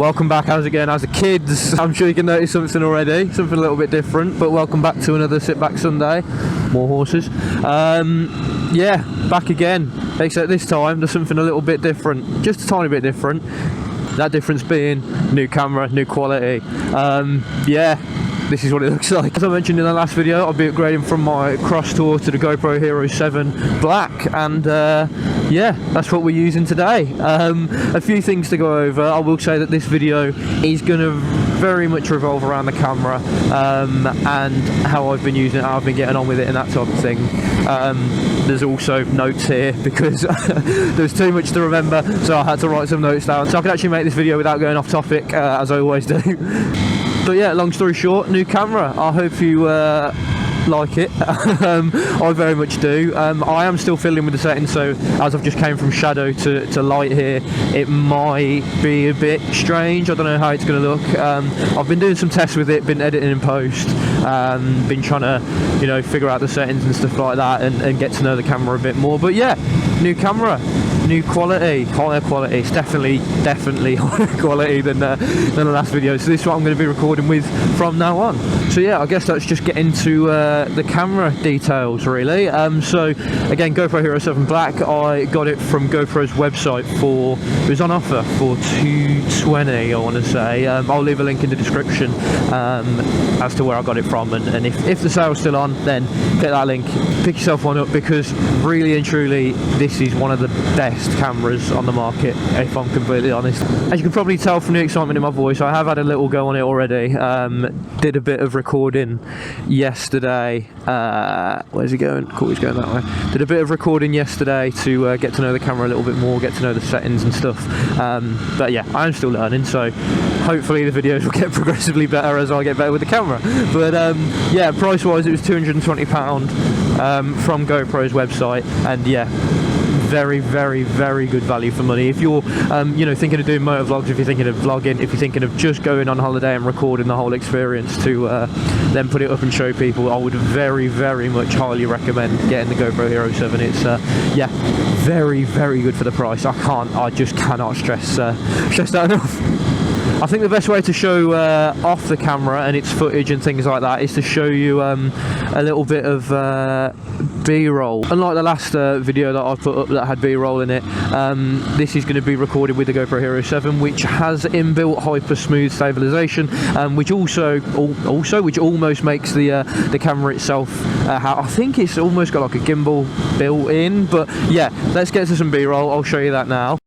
Welcome back. How's it going? How's the kids? I'm sure you can notice something already, something a little bit different, but welcome back to another SitBack Sunday. More horses. Yeah, back again, except this time there's something a little bit different, just a tiny bit different. That difference being new camera, new quality. Yeah, this is what it looks like. As I mentioned in the last video, I'll be upgrading from my Cross Tour to the GoPro Hero 7 Black, and yeah, that's what we're using today. A few things to go over. I will say that this video is going to very much revolve around the camera and how I've been using it, how I've been getting on with it and that type of thing. There's also notes here because there's too much to remember, so I had to write some notes down so I could actually make this video without going off topic, as I always do. But yeah, long story short, new camera. I hope you like it. I very much do. I am still fiddling with the settings, so as I've just came from shadow to light here, it might be a bit strange. I don't know how it's going to look. I've been doing some tests with it, been editing in post, been trying to, you know, figure out the settings and stuff like that, and get to know the camera a bit more. But yeah, new camera, new quality, higher quality. It's definitely higher quality than the last video. So this is what I'm going to be recording with from now on. So yeah, I guess let's just get into the camera details really. So again, GoPro Hero 7 Black, I got it from GoPro's website for, it was on offer for $220, I want to say. I'll leave a link in the description as to where I got it from, and if the sale's still on, then get that link, pick yourself one up, because really and truly this is one of the best cameras on the market, if I'm completely honest. As you can probably tell from the excitement in my voice, I have had a little go on it already. Did a bit of recording yesterday. Where's he going? Cool, he's going that way. Did a bit of recording yesterday to get to know the camera a little bit more, get to know the settings and stuff. But yeah, I'm still learning, so hopefully the videos will get progressively better as I get better with the camera. But yeah, price wise it was £220 from GoPro's website, and yeah, very good value for money. If you're you know, thinking of doing motor vlogs, if you're thinking of vlogging, if you're thinking of just going on holiday and recording the whole experience to then put it up and show people, I would very much highly recommend getting the GoPro Hero 7. It's yeah, very good for the price. I just cannot stress that enough. I think the best way to show off the camera and its footage and things like that is to show you a little bit of B-roll. Unlike the last video that I put up that had B-roll in it, this is going to be recorded with the GoPro Hero 7, which has inbuilt hyper smooth stabilisation, which which almost makes the camera itself, I think it's almost got like a gimbal built in. But yeah, let's get to some B-roll. I'll show you that now.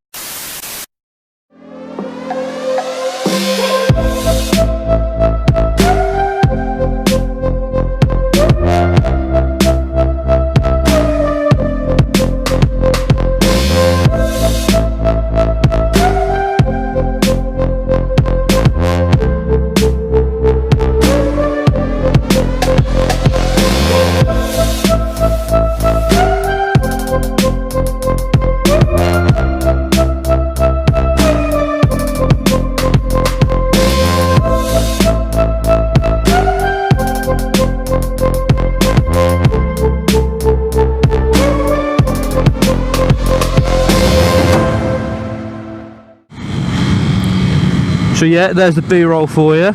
So yeah, there's the B-roll for you.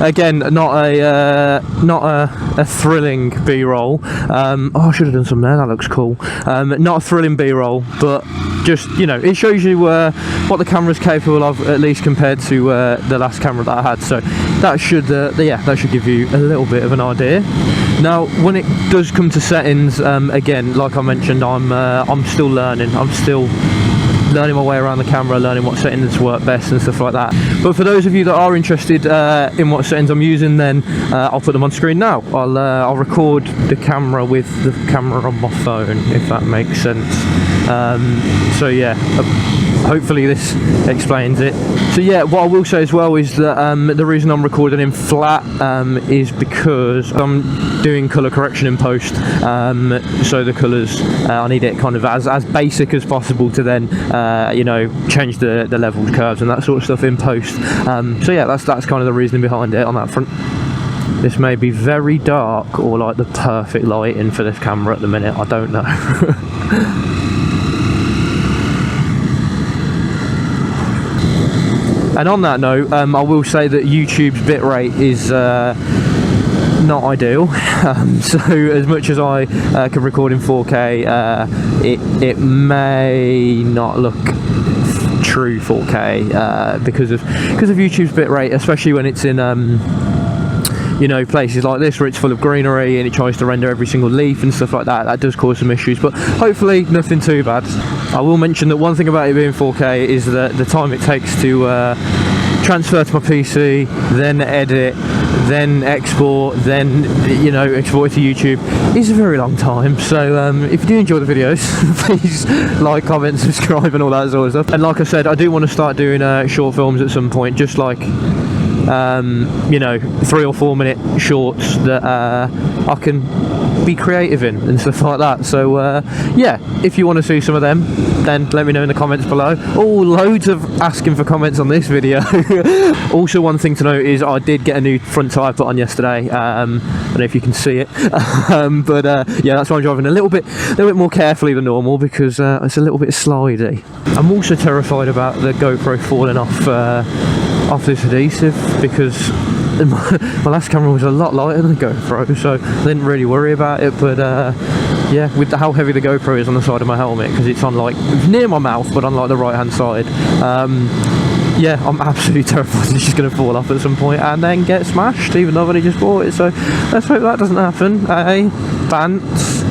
Again, not a thrilling B-roll. Oh, I should have done some there. That looks cool. Not a thrilling B-roll, but just, you know, it shows you what the camera's capable of, at least compared to the last camera that I had. So that should, yeah, that should give you a little bit of an idea. Now, when it does come to settings, again, like I mentioned, I'm still learning. I'm still learning my way around the camera, learning what settings work best and stuff like that. But for those of you that are interested in what settings I'm using, then I'll put them on screen now. I'll record the camera with the camera on my phone, if that makes sense. So yeah, hopefully this explains it. So yeah, what I will say as well is that the reason I'm recording in flat is because I'm doing colour correction in post. So the colours, I need it kind of as basic as possible to then you know, change the levels, curves and that sort of stuff in post. So yeah, that's kind of the reasoning behind it on that front. This may be very dark or like the perfect lighting for this camera at the minute, I don't know. And on that note, I will say that YouTube's bitrate is not ideal. So as much as I can record in 4K, it may not look true 4K because of YouTube's bitrate, especially when it's in you know, places like this where it's full of greenery and it tries to render every single leaf and stuff like that. That does cause some issues, but hopefully nothing too bad. I will mention that one thing about it being 4K is that the time it takes to transfer to my PC, then edit, then export, then, you know, export it to YouTube is a very long time. So if you do enjoy the videos, please like, comment, subscribe and all that sort of stuff. And like I said, I do want to start doing short films at some point, just like you know, 3 or 4 minute shorts that I can be creative in and stuff like that. So yeah, if you want to see some of them, then let me know in the comments below. Oh, loads of asking for comments on this video. Also, one thing to note is I did get a new front tyre put on yesterday. I don't know if you can see it, but yeah, that's why I'm driving a little bit more carefully than normal, because it's a little bit slidey. I'm also terrified about the GoPro falling off this adhesive, because my last camera was a lot lighter than the GoPro, so I didn't really worry about it. But yeah, with how heavy the GoPro is on the side of my helmet, because it's on like near my mouth but on like the right hand side, yeah, I'm absolutely terrified it's just going to fall off at some point and then get smashed, even though I've only just bought it. So let's hope that doesn't happen. Hey, Bants.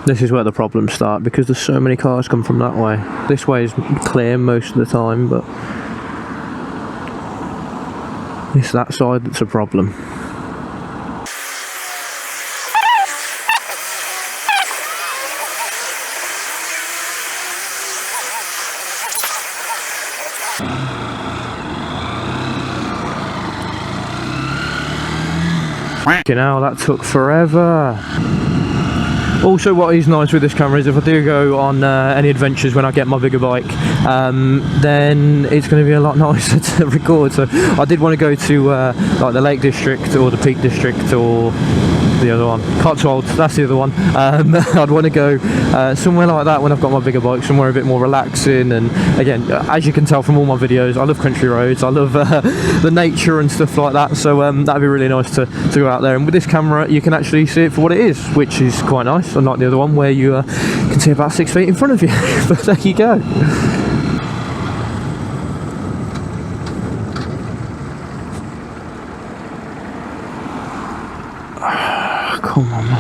This is where the problems start, because there's so many cars come from that way. This way is clear most of the time, but it's that side that's a problem. You know, that took forever. Also, what is nice with this camera is if I do go on any adventures when I get my bigger bike, then it's going to be a lot nicer to record. So I did want to go to like the Lake District or the Peak District, or the other one, Cotswolds, that's the other one. I'd want to go somewhere like that when I've got my bigger bike, somewhere a bit more relaxing. And again, as you can tell from all my videos, I love country roads, I love the nature and stuff like that. So that'd be really nice to go out there. And with this camera, you can actually see it for what it is, which is quite nice, unlike the other one where you can see about 6 feet in front of you. But there you go. Come on, man.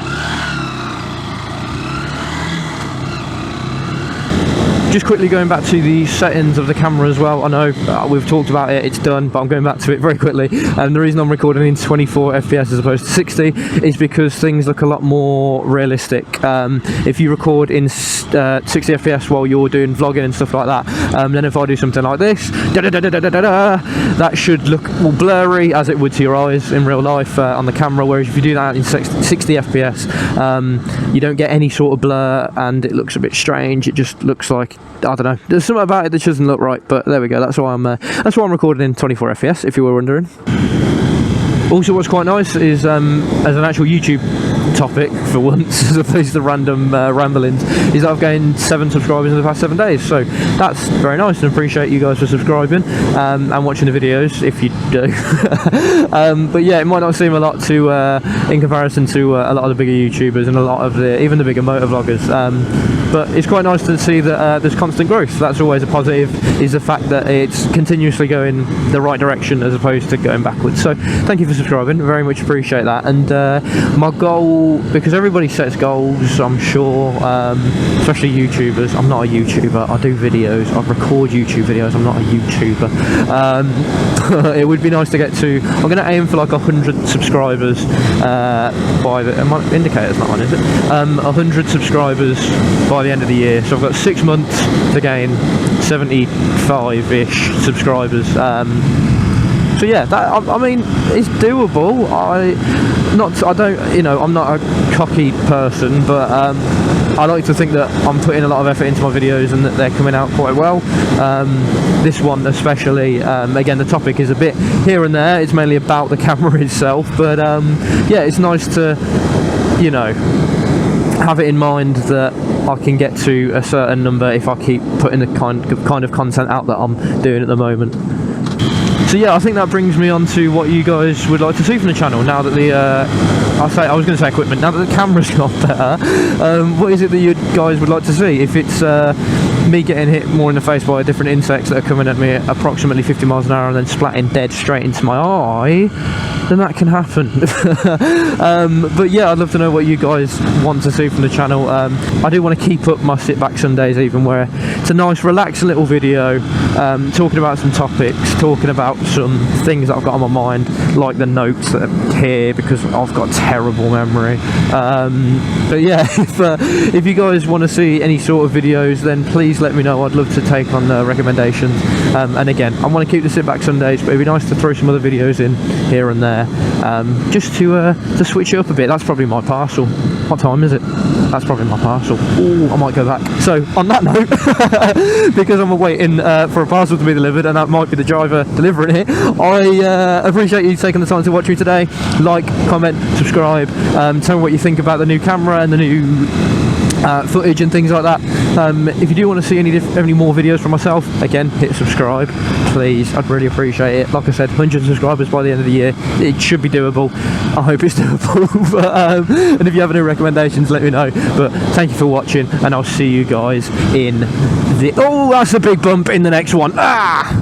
Just quickly going back to the settings of the camera as well. I know we've talked about it, it's done, but I'm going back to it very quickly. And the reason I'm recording in 24 FPS as opposed to 60 is because things look a lot more realistic. If you record in 60 FPS while you're doing vlogging and stuff like that, then if I do something like this, that should look more blurry, as it would to your eyes in real life on the camera. Whereas if you do that in 60 FPS, you don't get any sort of blur, and it looks a bit strange. It just looks like, I don't know, there's something about it that doesn't look right. But there we go, that's why I'm recording in 24 FPS, if you were wondering. Also, what's quite nice is as an actual YouTube topic for once, as opposed to random ramblings, is that I've gained 7 subscribers in the past 7 days. So that's very nice, and appreciate you guys for subscribing and watching the videos, if you do. But yeah, it might not seem a lot to in comparison to a lot of the bigger YouTubers and a lot of even the bigger motor vloggers, but it's quite nice to see that there's constant growth. That's always a positive, is the fact that it's continuously going the right direction as opposed to going backwards. So thank you for subscribing, very much appreciate that. And my goal, because everybody sets goals, I'm sure, especially YouTubers. I'm not a YouTuber, I do videos, I record YouTube videos, I'm not a YouTuber. It would be nice to get to, I'm going to aim for like 100 subscribers by the, my indicator's not on, is it? 100 subscribers by the end of the year. So I've got 6 months to gain 75-ish subscribers. So yeah, that, I mean, it's doable. I don't, you know, I'm not a cocky person, but I like to think that I'm putting a lot of effort into my videos and that they're coming out quite well. This one especially, again, the topic is a bit here and there. It's mainly about the camera itself, but yeah, it's nice to, you know, have it in mind that I can get to a certain number if I keep putting the kind of content out that I'm doing at the moment. So yeah, I think that brings me on to what you guys would like to see from the channel now that the I was going to say equipment, now that the camera's got better. What is it that you guys would like to see? If it's me getting hit more in the face by different insects that are coming at me at approximately 50 miles an hour and then splatting dead straight into my eye, then that can happen. But yeah, I'd love to know what you guys want to see from the channel. I do want to keep up my sit back Sundays, even where it's a nice relaxed little video, talking about some topics, talking about some things that I've got on my mind, like the notes that are here, because I've got terrible memory. But yeah, if you guys want to see any sort of videos, then please let me know. I'd love to take on recommendations. And again, I want to keep the sit back Sundays, but it'd be nice to throw some other videos in here and there, just to switch it up a bit. That's probably my parcel. What time is it? That's probably my parcel. Ooh, I might go back. So on that note, because I'm waiting for a parcel to be delivered, and that might be the driver delivering it, I appreciate you taking the time to watch me today. Like, comment, subscribe, tell me what you think about the new camera and the new footage and things like that. If you do want to see any more videos from myself, again, hit subscribe, please. I'd really appreciate it. Like I said, 100 subscribers by the end of the year. It should be doable. I hope it's doable. But, and if you have any recommendations, let me know. But thank you for watching, and I'll see you guys in the... Oh, that's a big bump in the next one. Ah!